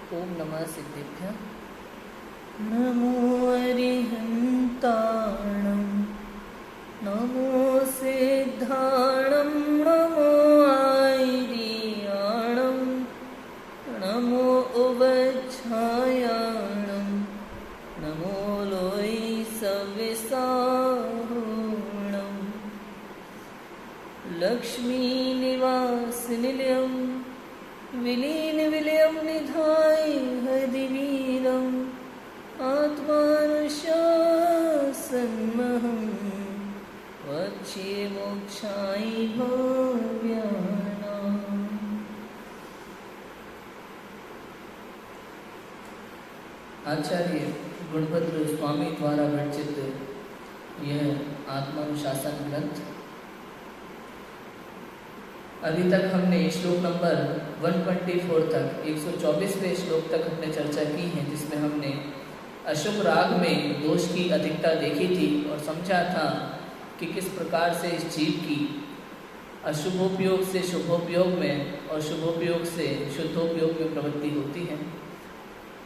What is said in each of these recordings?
ओम नमः सिद्धेभ्यः। नमो अरिहन्ताणं नमो सिद्धाणं नमो आयर्याणं नमो उवच्छायाणं नमो लोई सविसाहुणं लक्ष्मीनिवासनिलयं विलीनविलयं निधाय हदिवीरम् आत्मानुशासन्महं वक्ष्ये मोक्षाय भव्यानाम्। आचार्य गुणभद्र स्वामी द्वारा विरचित यह आत्मानुशासन ग्रंथ। अभी तक हमने श्लोक नंबर 124 तक 124वें श्लोक तक हमने चर्चा की है, जिसमें हमने अशुभ राग में दोष की अधिकता देखी थी और समझा था कि किस प्रकार से इस जीव की अशुभोपयोग से शुभोपयोग में और शुभोपयोग से शुद्धोपयोग में प्रवृत्ति होती है।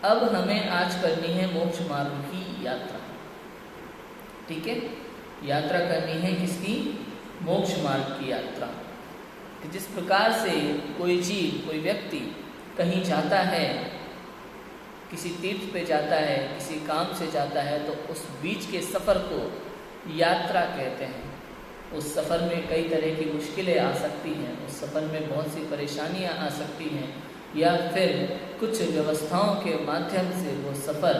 अब हमें आज करनी है मोक्ष मार्ग की यात्रा। ठीक है, यात्रा करनी है किसकी? मोक्ष मार्ग की यात्रा। कि जिस प्रकार से कोई जीव, कोई व्यक्ति कहीं जाता है, किसी तीर्थ पे जाता है, किसी काम से जाता है, तो उस बीच के सफ़र को यात्रा कहते हैं। उस सफ़र में कई तरह की मुश्किलें आ सकती हैं, उस सफ़र में बहुत सी परेशानियां आ सकती हैं, या फिर कुछ व्यवस्थाओं के माध्यम से वो सफ़र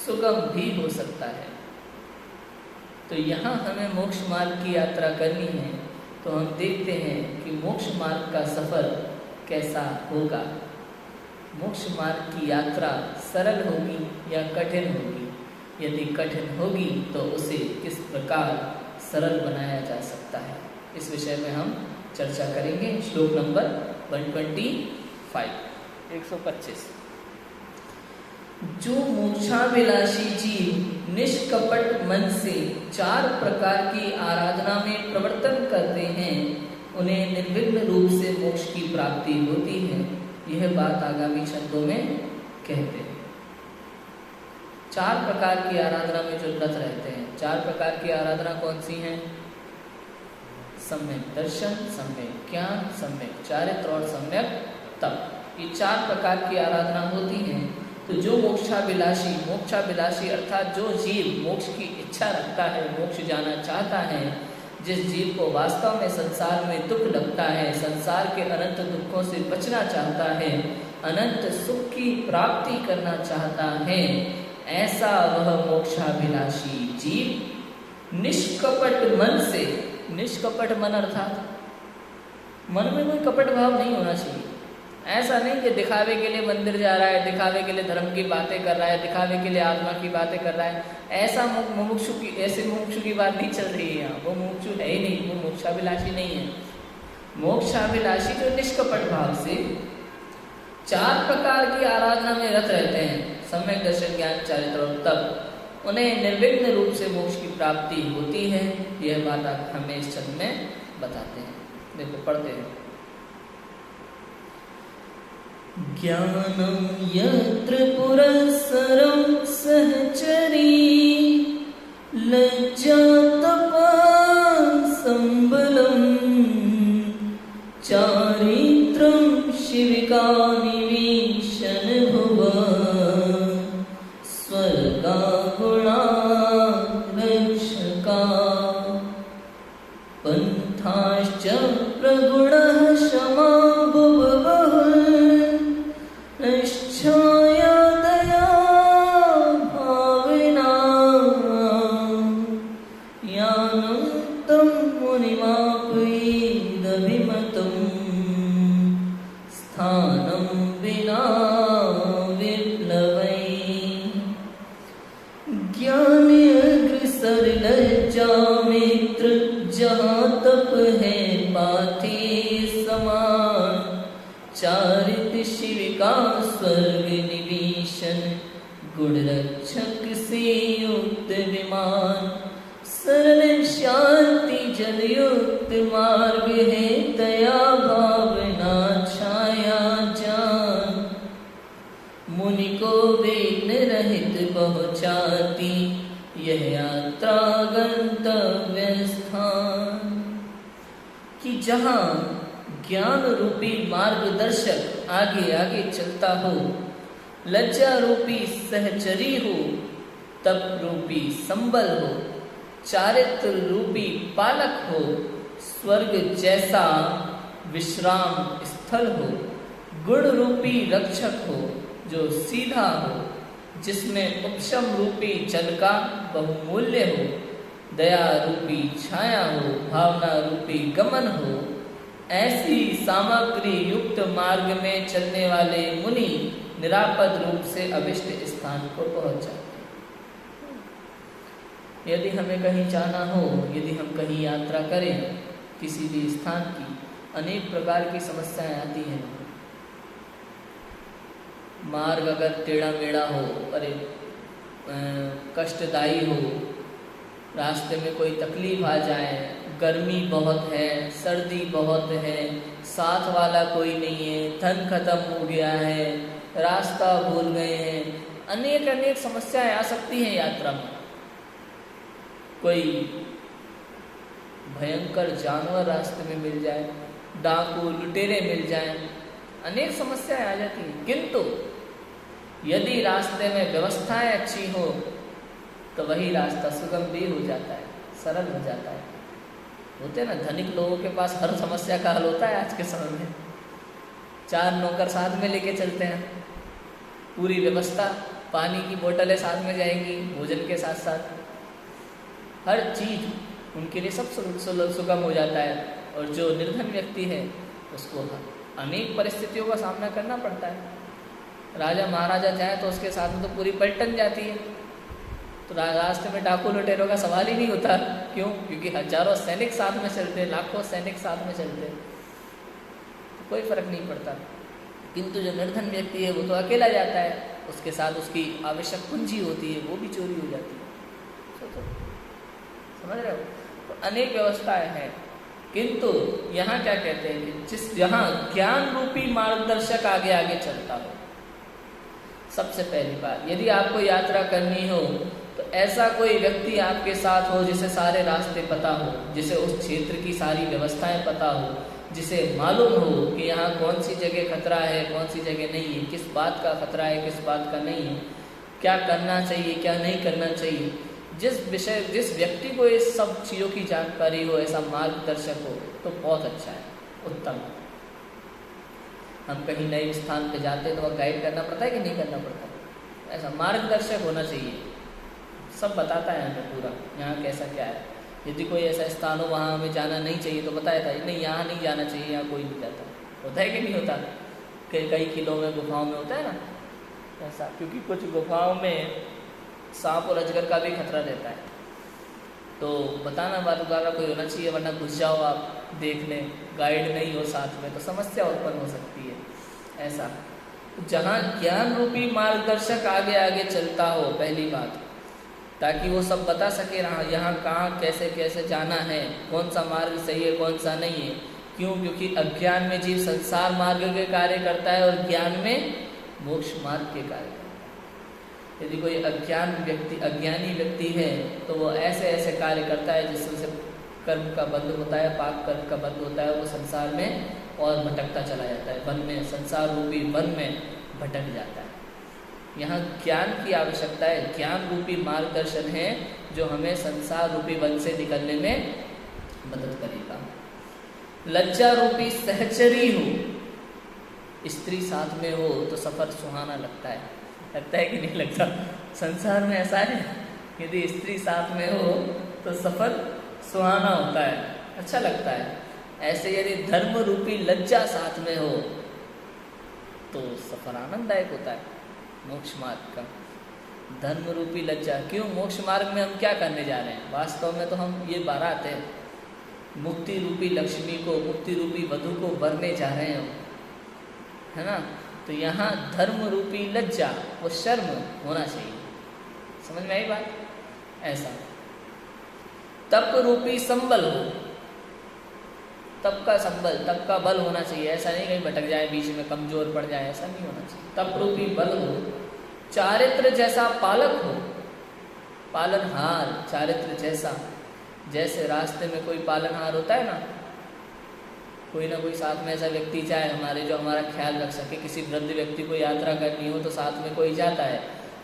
सुगम भी हो सकता है। तो यहाँ हमें मोक्ष मार्ग की यात्रा करनी है, तो हम देखते हैं कि मोक्ष मार्ग का सफ़र कैसा होगा। मोक्ष मार्ग की यात्रा सरल होगी या कठिन होगी? यदि कठिन होगी तो उसे किस प्रकार सरल बनाया जा सकता है, इस विषय में हम चर्चा करेंगे। श्लोक नंबर 125। जो मोक्षाभिलाषी जीव निष्कपट मन से 4 प्रकार की आराधना में प्रवर्तन करते हैं, उन्हें निर्विघ्न रूप से मोक्ष की प्राप्ति होती है। यह बात आगामी शब्दों में कहते हैं। 4 प्रकार की आराधना में जो व्रत रहते हैं, 4 प्रकार की आराधना कौन सी हैं? सम्यक दर्शन, सम्यक ज्ञान, सम्यक चारित्र और सम्यक तप। ये 4 प्रकार की आराधना होती हैं। तो जो मोक्षाभिलाषी अर्थात जो जीव मोक्ष की इच्छा रखता है, मोक्ष जाना चाहता है, जिस जीव को वास्तव में संसार में दुख लगता है, संसार के अनंत दुखों से बचना चाहता है, अनंत सुख की प्राप्ति करना चाहता है, ऐसा वह मोक्षाभिलाषी जीव निष्कपट मन से, निष्कपट मन अर्थात मन में कोई कपट भाव नहीं होना चाहिए। ऐसा नहीं कि दिखावे के लिए मंदिर जा रहा है, दिखावे के लिए धर्म की बातें कर रहा है, दिखावे के लिए आत्मा की बातें कर रहा है, ऐसा मुमुक्षु की बात नहीं चल रही है यहाँ। वो मुमुक्षु है ही नहीं, वो मोक्षाभिलाषी नहीं है। मोक्षाभिलाषी जो निष्कपट भाव से 4 प्रकार की आराधना में रत रहते हैं, सम्यक दर्शन, ज्ञान, चारित्र और तप, उन्हें निर्विघ्न रूप से मोक्ष की प्राप्ति होती है। यह बात आप हमें इस छंद में बताते हैं। देखो पढ़ते हैं। ज्ञानं यत्र पुरस्सरं सहचरी लज्जा तपः चारित्रं शिविका निवीशन भुव स्वर्गा गुणा रक्षका पंथाश्च प्रगुणः क्षमा भुवः निश्चया दया भावना यानं तं मुनिमापयेदभिमतं स्थानं विना विप्लवै ज्ञाने अग्रसर लज्जा मित्र जहाँ तप है पाथे समान चारित शिविका स्वर्ग निवेशन गुण रक्षक से युक्त विमान सरल शांति जल युक्त मार्ग है दया भावना छाया जान विघ्न रहित पहुँचाती यह यात्रा गंतव्य स्थान। कि जहाँ ज्ञान रूपी मार्गदर्शक आगे आगे चलता हो, लज्जा रूपी सहचरी हो, तप रूपी संबल हो, चारित्र रूपी पालक हो, स्वर्ग जैसा विश्राम स्थल हो, गुण रूपी रक्षक हो जो सीधा हो, जिसमें उपशम रूपी जल का बहुमूल्य हो, दया रूपी छाया हो, भावना रूपी गमन हो, ऐसी सामग्री युक्त मार्ग में चलने वाले मुनि निरापद रूप से अभिष्ट स्थान को पहुंच जाते हैं। यदि हमें कहीं जाना हो, यदि हम कहीं यात्रा करें किसी भी स्थान की, अनेक प्रकार की समस्याएं आती हैं। मार्ग अगर टेढ़ा मेढ़ा हो, अरे कष्टदायी हो, रास्ते में कोई तकलीफ आ जाए, गर्मी बहुत है, सर्दी बहुत है, साथ वाला कोई नहीं है, धन खत्म हो गया है, रास्ता भूल गए हैं, अनेक अनेक समस्याएं आ सकती हैं यात्रा में। कोई भयंकर जानवर रास्ते में मिल जाए, डाकू लुटेरे मिल जाएं, अनेक समस्याएं आ जाती हैं। किंतु यदि रास्ते में व्यवस्थाएं अच्छी हो तो वही रास्ता सुगम भी हो जाता है, सरल हो जाता है। होते ना धनिक लोगों के पास हर समस्या का हल होता है आज के समय में। 4 नौकर साथ में लेके चलते हैं, पूरी व्यवस्था, पानी की बोतलें साथ में जाएंगी, भोजन के साथ साथ हर चीज उनके लिए सब सुगम हो जाता है। और जो निर्धन व्यक्ति है उसको अनेक परिस्थितियों का सामना करना पड़ता है। राजा महाराजा जाए तो उसके साथ में तो पूरी पलटन जाती है, तो रास्ते में डाकू लुटेरों का सवाल ही नहीं होता। क्यों? क्योंकि हजारों सैनिक साथ में चलते, लाखों सैनिक साथ में चलते, तो कोई फर्क नहीं पड़ता। किंतु जो निर्धन व्यक्ति है वो तो अकेला जाता है, उसके साथ उसकी आवश्यक पूंजी होती है, वो भी चोरी हो जाती है। तो समझ रहे हो? तो अनेक व्यवस्थाएं हैं। किंतु यहाँ क्या कहते हैं कि जहाँ ज्ञान रूपी मार्गदर्शक आगे आगे चलता हो। सबसे पहली बात, यदि आपको यात्रा करनी हो तो ऐसा कोई व्यक्ति आपके साथ हो जिसे सारे रास्ते पता हो, जिसे उस क्षेत्र की सारी व्यवस्थाएं पता हो, जिसे मालूम हो कि यहाँ कौन सी जगह खतरा है, कौन सी जगह नहीं है, किस बात का खतरा है, किस बात का नहीं है, क्या करना चाहिए, क्या नहीं करना चाहिए। जिस व्यक्ति को इस सब चीज़ों की जानकारी हो, ऐसा मार्गदर्शक हो, तो बहुत अच्छा है, उत्तम। हम कहीं नए स्थान पे जाते हैं तो वह गाइड करना पड़ता है कि नहीं करना पड़ता? ऐसा मार्गदर्शक होना चाहिए, सब बताता है हमें पूरा, यहाँ कैसा क्या है। यदि कोई ऐसा स्थान हो वहाँ हमें जाना नहीं चाहिए तो बताया था नहीं, यहाँ नहीं जाना चाहिए, यहाँ कोई नहीं जाता। होता है कि नहीं होता? कई किलों में गुफाओं में होता है ना ऐसा, क्योंकि कुछ गुफाओं में सांप और अजगर का भी खतरा रहता है, तो बताना वाला कोई होना चाहिए, वरना घुस जाओ आप देखने, गाइड नहीं हो साथ में तो समस्या उत्पन्न हो सकती है। ऐसा जहाँ ज्ञान रूपी मार्गदर्शक आगे आगे चलता हो, पहली बात, ताकि वो सब बता सके यहाँ कहाँ कैसे कैसे जाना है, कौन सा मार्ग सही है, कौन सा नहीं है। क्यों? क्योंकि अज्ञान में जीव संसार मार्ग के कार्य करता है और ज्ञान में मोक्ष मार्ग के कार्य करता है। यदि कोई अज्ञानी व्यक्ति है तो वो ऐसे ऐसे कार्य करता है जिससे उसे कर्म का बंध होता है, पाप कर्म का बंध होता है, वो संसार में और भटकता चला जाता है, वन में, संसार रूपी वन में भटक जाता है। यहाँ ज्ञान की आवश्यकता है, ज्ञान रूपी मार्गदर्शन है जो हमें संसार रूपी वन से निकलने में मदद करेगा। लज्जा रूपी सहचरी हो, स्त्री साथ में हो तो सफर सुहाना लगता है कि नहीं लगता? संसार में ऐसा है, यदि स्त्री साथ में हो तो सफर सुहाना होता है, अच्छा लगता है। ऐसे यदि धर्म रूपी लज्जा साथ में हो तो सफर आनंददायक होता है मोक्ष मार्ग का। धर्म रूपी लज्जा, क्यों? मोक्ष मार्ग में हम क्या करने जा रहे हैं? वास्तव में तो हम ये बारात है, मुक्ति रूपी लक्ष्मी को, मुक्ति रूपी वधु को वरने जा रहे हैं, है ना? तो यहाँ धर्म रूपी लज्जा, वो शर्म होना चाहिए। समझ में आई बात? ऐसा तप रूपी संबल हो, तप का संबल, तप का बल होना चाहिए। ऐसा नहीं कहीं भटक जाए, बीच में कमजोर पड़ जाए, ऐसा नहीं होना चाहिए। तप रूपी बल हो, चारित्र जैसा पालक हो, पालनहार, चारित्र जैसा। जैसे रास्ते में कोई पालनहार होता है ना, कोई ना कोई साथ में ऐसा व्यक्ति जाए हमारे, जो हमारा ख्याल रख सके। किसी वृद्ध व्यक्ति को यात्रा करनी हो तो साथ में कोई जाता है,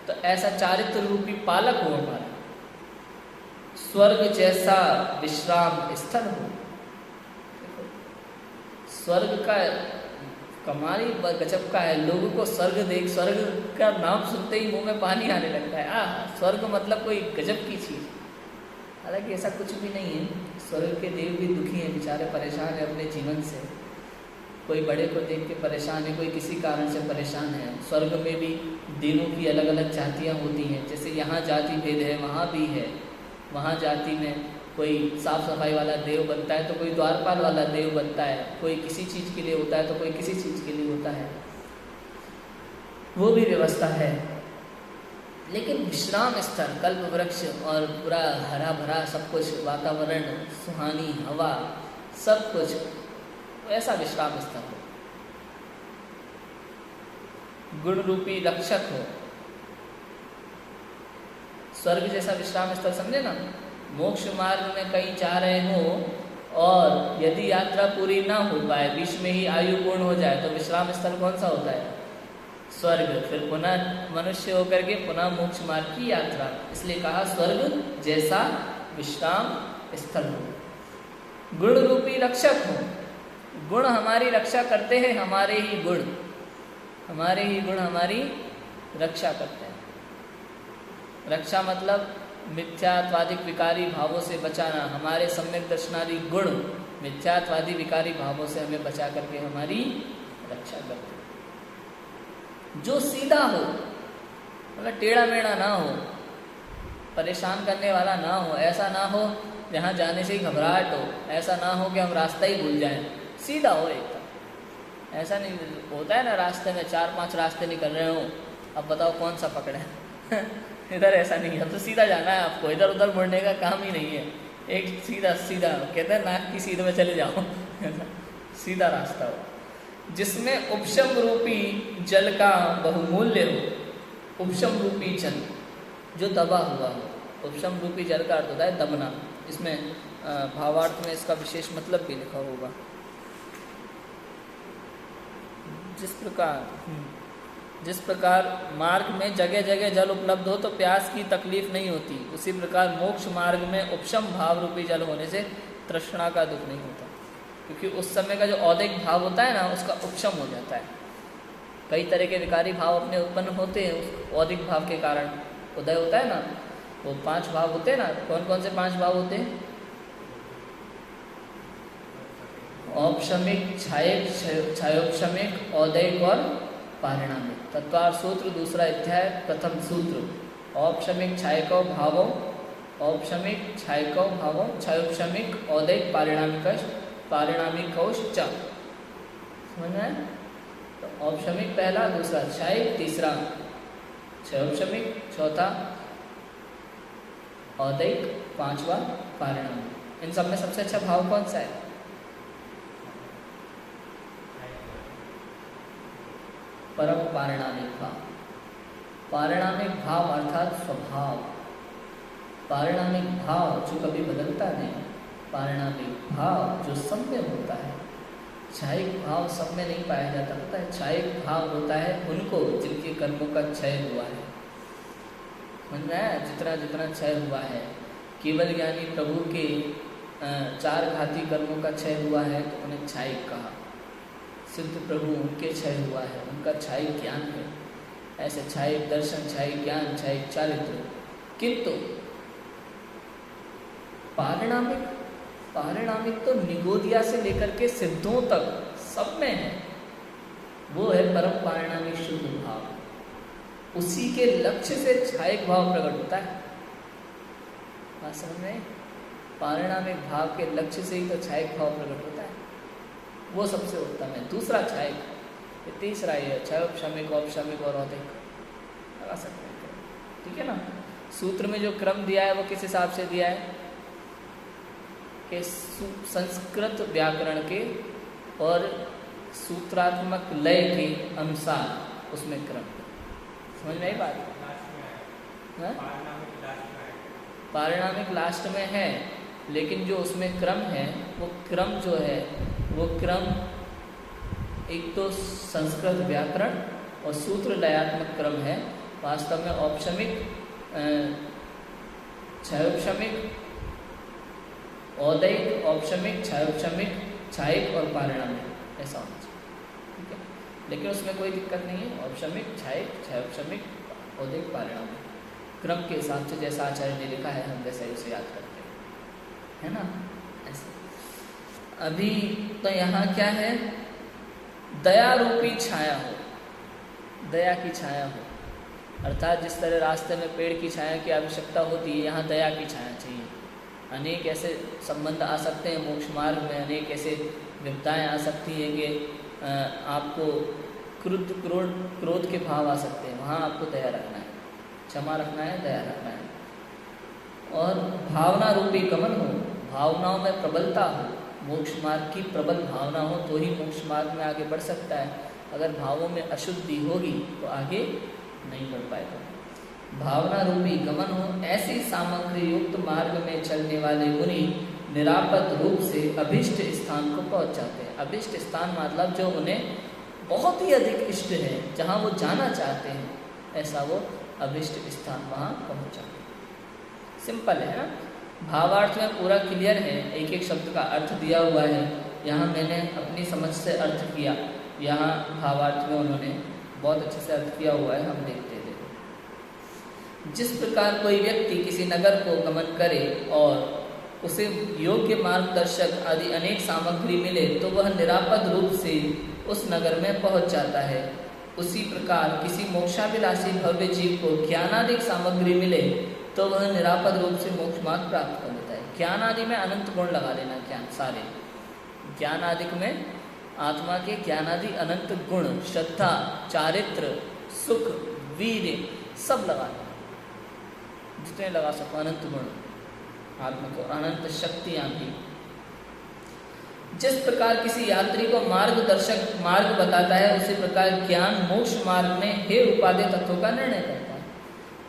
तो ऐसा चारित्र रूपी पालक हो हमारा। स्वर्ग जैसा विश्राम स्थल हो। स्वर्ग का कमाल ही गजब का है। लोगों को स्वर्ग का नाम सुनते ही मुंह में पानी आने लगता है। स्वर्ग मतलब कोई गजब की चीज़। हालांकि ऐसा कुछ भी नहीं है। स्वर्ग के देव भी दुखी हैं, बेचारे परेशान हैं अपने जीवन से। कोई बड़े को देख के परेशान है, कोई किसी कारण से परेशान है। स्वर्ग में भी देवों की अलग अलग जातियाँ होती हैं। जैसे यहाँ जाति भेद है, वहाँ भी है। वहाँ जाति में कोई साफ सफाई वाला देव बनता है तो कोई द्वारपाल वाला देव बनता है। कोई किसी चीज़ के लिए होता है तो कोई किसी चीज़ के लिए होता है। वो भी व्यवस्था है। लेकिन विश्राम स्थल, कल्प वृक्ष और पूरा हरा भरा सब कुछ, वातावरण, सुहानी हवा, सब कुछ ऐसा विश्राम स्थल हो। गुण रूपी रक्षक हो। स्वर्ग जैसा विश्राम स्थल समझे ना। मोक्ष मार्ग में कहीं जा रहे हो और यदि यात्रा पूरी ना हो पाए, बीच में ही आयु पूर्ण हो जाए, तो विश्राम स्थल कौन सा होता है? स्वर्ग। फिर पुनः मनुष्य होकर के पुनः मोक्ष मार्ग की यात्रा। इसलिए कहा स्वर्ग जैसा विश्राम स्थल हो। गुण रूपी रक्षक हो। गुण हमारी रक्षा करते हैं, हमारे ही गुण हमारी रक्षा करते हैं। रक्षा मतलब मिथ्यात्वादिक विकारी भावों से बचाना। हमारे सम्यक दर्शनादि गुण मिथ्यात्वादी विकारी भावों से हमें बचा करके हमारी रक्षा करते हैं। जो सीधा हो, मतलब टेढ़ा मेढ़ा ना हो, परेशान करने वाला ना हो। ऐसा ना हो जहाँ जाने से ही घबराहट हो, ऐसा ना हो कि हम रास्ता ही भूल जाएं। सीधा हो एकदम। ऐसा नहीं होता है ना, रास्ते में 4-5 रास्ते निकल रहे हो, अब बताओ कौन सा पकड़े। इधर ऐसा नहीं है, अब तो सीधा जाना है आपको। इधर उधर मुड़ने का काम ही नहीं है। एक सीधा कहते हैं नाक की सीध में चले जाओ। सीधा रास्ता हो जिसमें उपशम रूपी जल का बहुमूल्य हो। उपशम रूपी जल जो दबा हुआ हो। उपशम रूपी जल का अर्थ होता है दबना। इसमें भावार्थ में इसका विशेष मतलब भी लिखा होगा। जिस प्रकार मार्ग में जगह जगह जल उपलब्ध हो तो प्यास की तकलीफ नहीं होती, उसी प्रकार मोक्ष मार्ग में उपशम भाव रूपी जल होने से तृष्णा का दुख नहीं होता। क्योंकि उस समय का जो औदिक भाव होता है ना, उसका उपशम हो जाता है। कई तरह के विकारी भाव अपने उत्पन्न होते हैं उस औदिक भाव के कारण। उदय होता है ना, वो 5 भाव होते हैं ना। कौन कौन से 5 भाव होते हैं? औपशमिक, छायोपशमिक, औदैक और पारिणामिक। तत्वार सूत्र दूसरा अध्याय प्रथम सूत्र। औपशमिक छायको भावों, औपशमिक छायको भावों, छायोपशमिक औदैक पारिणामिकौश च। समझ में आया? तो औपशमिक पहला, दूसरा छायक, तीसरा छायोपशमिक, चौथा औदैक, 5वां पारिणामिक। इन सब में सबसे अच्छा भाव कौन सा है? परम पारिणामिक भाव। पारिणामिक भाव अर्थात स्वभाव। पारिणामिक भाव जो कभी बदलता नहीं। पारिणामिक भाव जो सब में होता है। क्षयिक भाव सब में नहीं पाया जाता। पता है, क्षयिक भाव होता है उनको जिनके कर्मों का क्षय हुआ है। समझ में आया? जितना जितना क्षय हुआ है। केवल ज्ञानी प्रभु के 4 घाती कर्मों का क्षय हुआ है तो उन्हें क्षयिक कहा। सिद्ध प्रभु उनके क्षय हुआ है, उनका क्षयिक ज्ञान है। ऐसे क्षयिक दर्शन, क्षयिक ज्ञान, क्षयिक चारित्र। किंतु पारिणामिक तो निगोदिया से लेकर के सिद्धों तक सब में है। वो है परम पारिणामिक शुद्ध भाव। उसी के लक्ष्य से क्षयिक भाव प्रकट होता है। बात समझ में? पारिणामिक भाव के लक्ष्य से ही तो क्षयिक भाव प्रकट होता है। वो सबसे उत्तम है। दूसरा क्षयिक, तीसरा ये क्षयोपशमिक, औपशमिक और औदिक लगा सकते हैं। ठीक है ना? सूत्र में जो क्रम दिया है वो किस हिसाब से दिया है कि संस्कृत व्याकरण के और सूत्रात्मक लय के अनुसार उसमें क्रम। समझ में आई बात? हाँ? पारिणामिक लास्ट में है, लेकिन जो उसमें क्रम है वो क्रम जो है वो क्रम एक तो संस्कृत व्याकरण और सूत्र लयात्मक क्रम है। वास्तव में औपशमिक, छयोपशमिक, औदैक, औपशमिक, छयोपशमिक, छायिक और पारिणामिक ऐसा होना चाहिए, ठीक है। लेकिन उसमें कोई दिक्कत नहीं है, औपशमिक, छायिक, छयोपशमिक, औदैक, पारिणामिक क्रम के हिसाब से जैसा आचार्य ने लिखा है हम वैसे उसे याद करते हैं, है ना। ऐसे अभी तो यहाँ क्या है, दया रूपी छाया हो, दया की छाया हो, अर्थात जिस तरह रास्ते में पेड़ की छाया की आवश्यकता होती है, यहाँ दया की छाया चाहिए। अनेक ऐसे संबंध आ सकते हैं मोक्ष मार्ग में, अनेक ऐसे विपदाएं आ सकती हैं कि आपको क्रोध के भाव आ सकते हैं, वहाँ आपको दया रखना है, क्षमा रखना है, दया रखना है। और भावना रूपी गमन हो, भावनाओं में प्रबलता हो, मोक्ष मार्ग की प्रबल भावना हो तो ही मोक्ष मार्ग में आगे बढ़ सकता है। अगर भावों में अशुद्धि होगी तो आगे नहीं बढ़ पाएगा। भावना रूपी गमन हो, ऐसी सामग्री युक्त मार्ग में चलने वाले मुनि निरापद रूप से अभिष्ट स्थान को पहुंच जाते हैं। अभिष्ट स्थान मतलब जो उन्हें बहुत ही अधिक इष्ट है, जहां वो जाना चाहते हैं, ऐसा वो अभिष्ट स्थान वहां पहुंच जाते हैं। सिंपल है ना, भावार्थ में पूरा क्लियर है, एक एक शब्द का अर्थ दिया हुआ है। यहाँ मैंने अपनी समझ से अर्थ किया, यहाँ भावार्थ में उन्होंने बहुत अच्छे से अर्थ किया हुआ है, हम देखते हैं। जिस प्रकार कोई व्यक्ति किसी नगर को गमन करे और उसे योग्य मार्गदर्शक आदि अनेक सामग्री मिले तो वह निरापद रूप से उस नगर में पहुंच जाता है, उसी प्रकार किसी मोक्षाभिलाषी भव्य जीव को ज्ञानादिक सामग्री मिले तो वह निरापद रूप से मोक्ष मार्ग प्राप्त कर लेता है। ज्ञान आदि में अनंत गुण लगा लेना, ज्ञान सारे ज्ञान आदि में आत्मा के ज्ञान आदि अनंत गुण, श्रद्धा, चारित्र, सुख, वीर्य सब लगा लेना, जितने लगा सको अनंत गुण आत्मा को, अनंत शक्तियां भी। जिस प्रकार किसी यात्री को मार्गदर्शक मार्ग बताता है, उसी प्रकार ज्ञान मोक्ष मार्ग में हे उपादेय तत्वों का निर्णय करता है।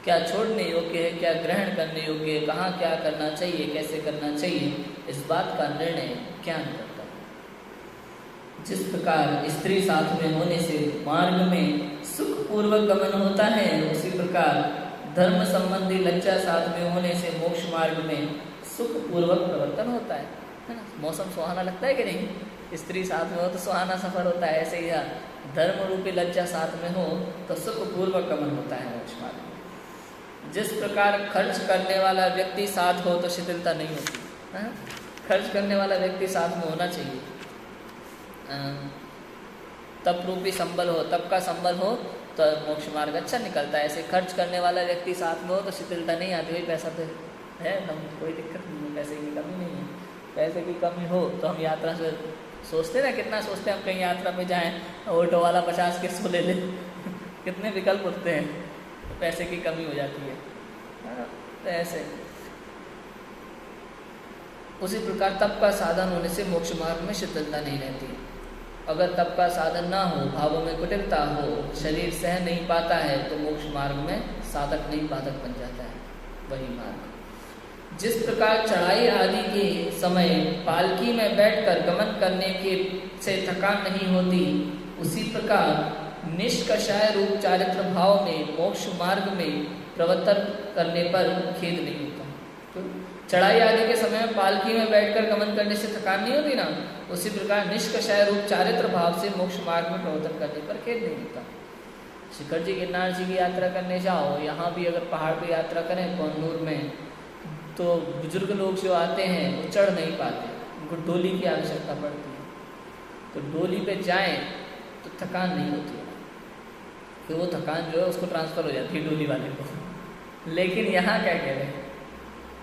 क्या छोड़ने योग्य है, क्या ग्रहण करने योग्य है, कहाँ क्या करना चाहिए, कैसे करना चाहिए, इस बात का निर्णय ज्ञान करता है। जिस प्रकार स्त्री साथ में होने से मार्ग में सुखपूर्वक गमन होता है, उसी प्रकार धर्म संबंधी लज्जा साथ में होने से मोक्ष मार्ग में सुखपूर्वक प्रवर्तन होता है ना। मौसम सुहाना लगता है कि नहीं, स्त्री साथ में हो तो सुहाना सफर होता है, ऐसे ही धर्म रूपी लज्जा साथ में हो तो सुखपूर्वक गमन होता है मोक्ष मार्ग में। जिस प्रकार खर्च करने वाला व्यक्ति साथ हो तो शिथिलता नहीं होती, है? खर्च करने वाला व्यक्ति साथ में होना चाहिए। तप रूपी संबल हो, तप का संबल हो तो मोक्ष मार्ग अच्छा निकलता है। ऐसे खर्च करने वाला व्यक्ति साथ में हो तो शिथिलता नहीं आती, भाई पैसा तो है ना, कोई दिक्कत नहीं है, पैसे की कमी नहीं है। पैसे की कमी हो तो हम यात्रा से सोचते ना, कितना सोचते हैं हम कहीं यात्रा में जाएं, ऑटो वाला 50 के 100 ले ले कितने विकल्प होते हैं, तो पैसे की कमी हो जाती है। तो ऐसे उसी प्रकार तप का साधन होने से मोक्ष मार्ग में शिथिलता नहीं रहती। अगर तप का साधन ना हो, भावों में कुटिलता हो, शरीर सह नहीं पाता है तो मोक्ष मार्ग में साधक नहीं बाधक बन जाता है वही मार्ग। जिस प्रकार चढ़ाई आदि के समय पालकी में बैठकर गमन करने के से थकान नहीं होती, उसी प्रकार निष्कषाय रूप चारित्र भाव में मोक्ष मार्ग में प्रवर्तन करने पर खेद नहीं होता। तो चढ़ाई आदि के समय पालकी में बैठकर गमन करने से थकान नहीं होती ना, उसी प्रकार निष्कषाय रूप चारित्र भाव से मोक्ष मार्ग में प्रवर्तन करने पर खेद नहीं होता। शिखर जी गिरनार जी की यात्रा करने जाओ, यहाँ भी अगर पहाड़ पर यात्रा करें कोहनूर में, तो बुजुर्ग लोग जो आते हैं वो चढ़ नहीं पाते, उनको डोली की आवश्यकता पड़ती है। तो डोली पे जाएं तो थकान नहीं होती है, फिर वो थकान जो है उसको ट्रांसफ़र हो जाती है डोली वाले को। लेकिन यहाँ क्या कह रहे हैं,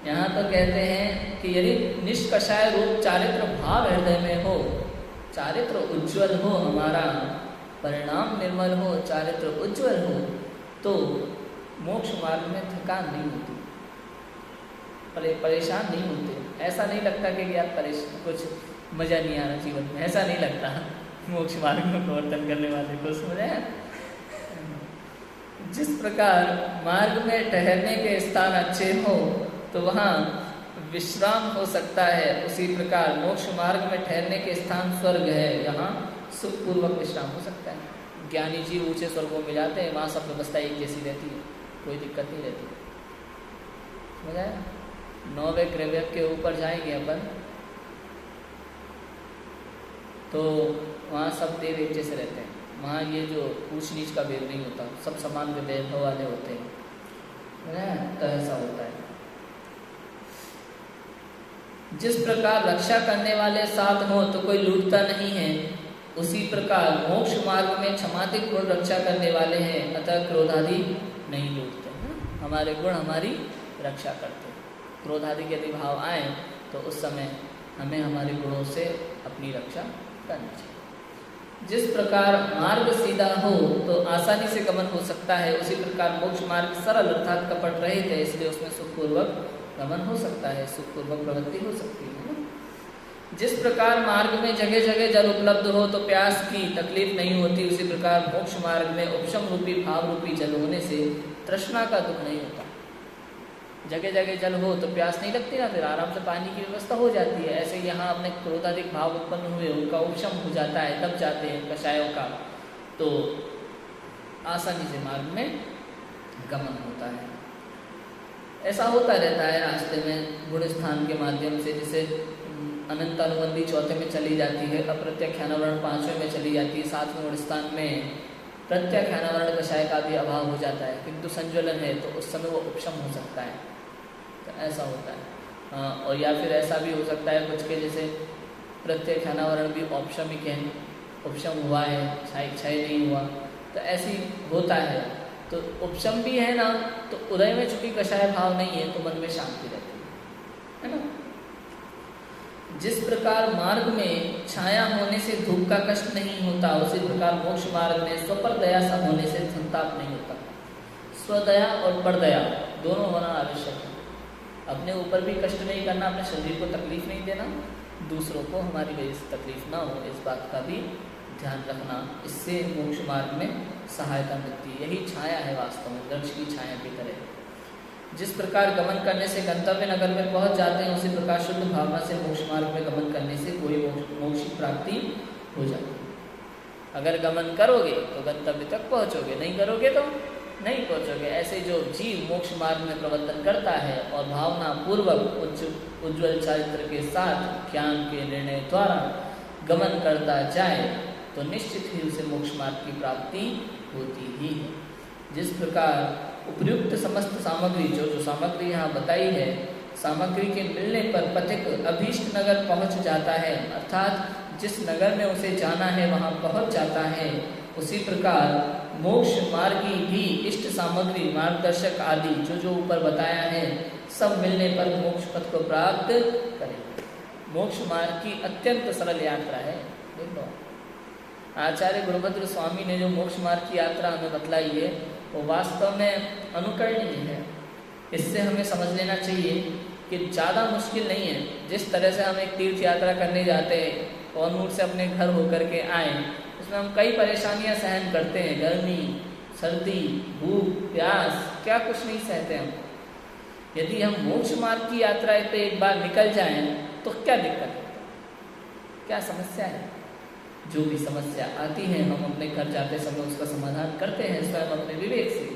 यहाँ तो कहते हैं कि यदि निष्कषाय रूप चारित्र भाव हृदय में हो, चारित्र उज्ज्वल हो, हमारा परिणाम निर्मल हो, चारित्र उज्ज्वल हो, तो मोक्ष मार्ग में थकान नहीं होती, परेशान नहीं होते। ऐसा नहीं लगता कि यार कुछ मज़ा नहीं आ रहा जीवन में, ऐसा नहीं लगता मोक्ष मार्ग में प्रवर्तन करने वाले को। समझे? जिस प्रकार मार्ग में ठहरने के स्थान अच्छे हो तो वहाँ विश्राम हो सकता है, उसी प्रकार मोक्ष मार्ग में ठहरने के स्थान स्वर्ग है, यहाँ सुखपूर्वक विश्राम हो सकता है। ज्ञानी जीव ऊंचे स्वर्गों में जाते हैं, वहाँ सब व्यवस्था एक जैसी रहती है, कोई दिक्कत नहीं रहती। समझ आया? 9वें ग्रह के ऊपर जाएंगे अपन तो वहाँ सब देव एक जैसे रहते हैं, वहाँ ये जो ऊंच नीच का भेद नहीं होता, सब समान वैभव वाले होते हैं, तो ऐसा होता है। जिस प्रकार रक्षा करने वाले साथ हो तो कोई लूटता नहीं है, उसी प्रकार मोक्ष मार्ग में क्षमातिक गुण रक्षा करने वाले हैं, अतः क्रोधादि नहीं लूटते हैं। हमारे गुण हमारी रक्षा करते हैं। क्रोधादि के यदि भाव आए तो उस समय हमें हमारे गुणों से अपनी रक्षा करनी चाहिए। जिस प्रकार मार्ग सीधा हो तो आसानी से गमन हो सकता है, उसी प्रकार मोक्ष मार्ग सरल अर्थात कपट रहित है, इसलिए उसमें सुखपूर्वक गमन हो सकता है, सुखपूर्वक प्रवृत्ति हो सकती है ना। जिस प्रकार मार्ग में जगह जगह जल उपलब्ध हो तो प्यास की तकलीफ नहीं होती, उसी प्रकार मोक्ष मार्ग में उपशम रूपी भाव रूपी जल होने से तृष्णा का दुख नहीं होता। जगह जगह जल हो तो प्यास नहीं लगती ना, फिर आराम से पानी की व्यवस्था हो जाती है। ऐसे यहाँ अपने क्रोधाधिक भाव उत्पन्न हुए, उनका उपशम हो जाता है, दब जाते हैं कषायों का, तो आसानी से मार्ग में गमन होता है। ऐसा होता रहता है रास्ते में गुण स्थान के माध्यम से, जैसे अनंत अनुबंधी चौथे में चली जाती है, अप्रत्याख्यानावरण 5वें में चली जाती है, 7वें गुण स्थान में प्रत्याख्यानावरण कषाय का भी अभाव हो जाता है, किंतु संज्वलन है तो उस समय वो उपशम हो सकता है। तो ऐसा होता है। और या फिर ऐसा भी हो सकता है कुछ के जैसे प्रत्याख्यानावरण भी औपशमिक है, उपशम हुआ है, क्षय नहीं हुआ, तो ऐसी होता है। तो उपशम भी है ना, तो उदय में चूंकि कषाय भाव नहीं है तो मन में शांति रहती है ना। जिस प्रकार मार्ग में छाया होने से धूप का कष्ट नहीं होता, उसी प्रकार मोक्ष मार्ग में स्वपर दया सा होने से संताप नहीं होता। स्वदया और परदया दोनों होना आवश्यक है। अपने ऊपर भी कष्ट नहीं करना, अपने शरीर को तकलीफ नहीं देना, दूसरों को हमारी वजह से तकलीफ ना हो, इस बात का भी ध्यान रखना। इससे मोक्ष मार्ग में सहायता मिलती है। यही छाया है वास्तव में, वृक्ष की छाया की तरह। जिस प्रकार गमन करने से गंतव्य नगर में पहुंच जाते हैं, उसी प्रकार शुद्ध भावना से मोक्ष मार्ग में गमन करने से कोई मोक्ष की प्राप्ति हो जाती है। अगर गमन करोगे तो गंतव्य तक पहुंचोगे, नहीं करोगे तो नहीं पहुंचोगे। ऐसे जो जीव मोक्ष मार्ग में प्रवर्तन करता है और भावना पूर्वक उज्ज्वल चरित्र के साथ ज्ञान के निर्णय द्वारा गमन करता जाए तो निश्चित ही उसे मोक्ष मार्ग की प्राप्ति होती ही है। जिस प्रकार उपयुक्त समस्त सामग्री, जो सामग्री यहाँ बताई है, सामग्री के मिलने पर पथिक अभीष्ट नगर पहुँच जाता है, अर्थात जिस नगर में उसे जाना है वहाँ पहुँच जाता है, उसी प्रकार मोक्ष मार्गी भी इष्ट सामग्री, मार्गदर्शक आदि जो ऊपर बताया है, सब मिलने पर मोक्ष पथ को प्राप्त करें। मोक्ष मार्ग की अत्यंत सरल यात्रा है। देख लो, आचार्य गुरुभद्र स्वामी ने जो मोक्ष मार्ग की यात्रा हमें बतलाई है वो वास्तव में अनुकरणीय है। इससे हमें समझ लेना चाहिए कि ज़्यादा मुश्किल नहीं है। जिस तरह से हम एक तीर्थ यात्रा करने जाते हैं और नूर से अपने घर होकर के आए, उसमें हम कई परेशानियां सहन करते हैं, गर्मी, सर्दी, भूख, प्यास, क्या कुछ नहीं सहते हम। यदि हम मोक्ष मार्ग की यात्रा पे एक बार निकल जाएं तो क्या दिक्कत है, क्या समस्या है? जो भी समस्या आती है हम अपने घर जाते समय उसका समाधान करते हैं स्वयं अपने विवेक से।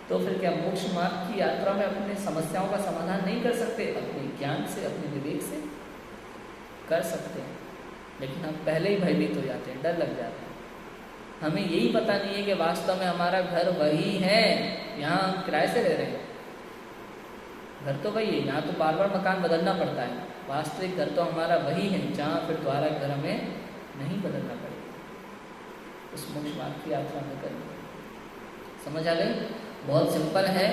तो फिर क्या मोक्ष मार्ग की यात्रा में अपनी समस्याओं का समाधान नहीं कर सकते? अपने ज्ञान से, अपने विवेक से कर सकते हैं, लेकिन हम पहले ही भयभीत हो जाते हैं, डर लग जाता है। हमें यही पता नहीं है कि वास्तव में हमारा घर वही है, यहाँ हम किराए से रह रहे हैं। घर तो वही है, यहाँ तो बार बार मकान बदलना पड़ता है। वास्तविक घर तो हमारा वही है, जहाँ फिर दोबारा घर हमें नहीं बदलना पड़ेगा। उस मोक्ष मार्ग की यात्रा में करेंगे। समझ आ गई? बहुत सिंपल है।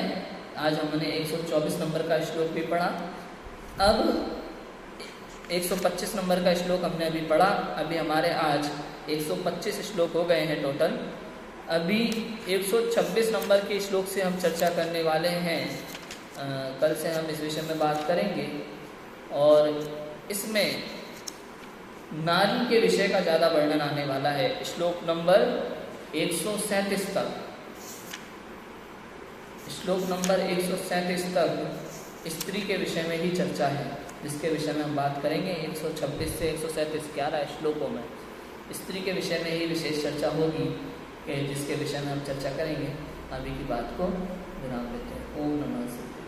आज हमने 124 नंबर का श्लोक भी पढ़ा। अब 125 नंबर का श्लोक हमने अभी पढ़ा। अभी हमारे आज 125 श्लोक हो गए हैं टोटल। अभी 126 नंबर के श्लोक से हम चर्चा करने वाले हैं। कल से हम इस विषय में बात करेंगे और इसमें नारी के विषय का ज़्यादा वर्णन आने वाला है। श्लोक नंबर 137 तक श्लोक नंबर 137 तक स्त्री के विषय में ही चर्चा है, जिसके विषय में हम बात करेंगे। 126 से 137 11 श्लोकों में स्त्री के विषय में ही विशेष चर्चा होगी, कि जिसके विषय में हम चर्चा करेंगे। अभी की बात को विराम देते हैं। ओम नमः शिवाय।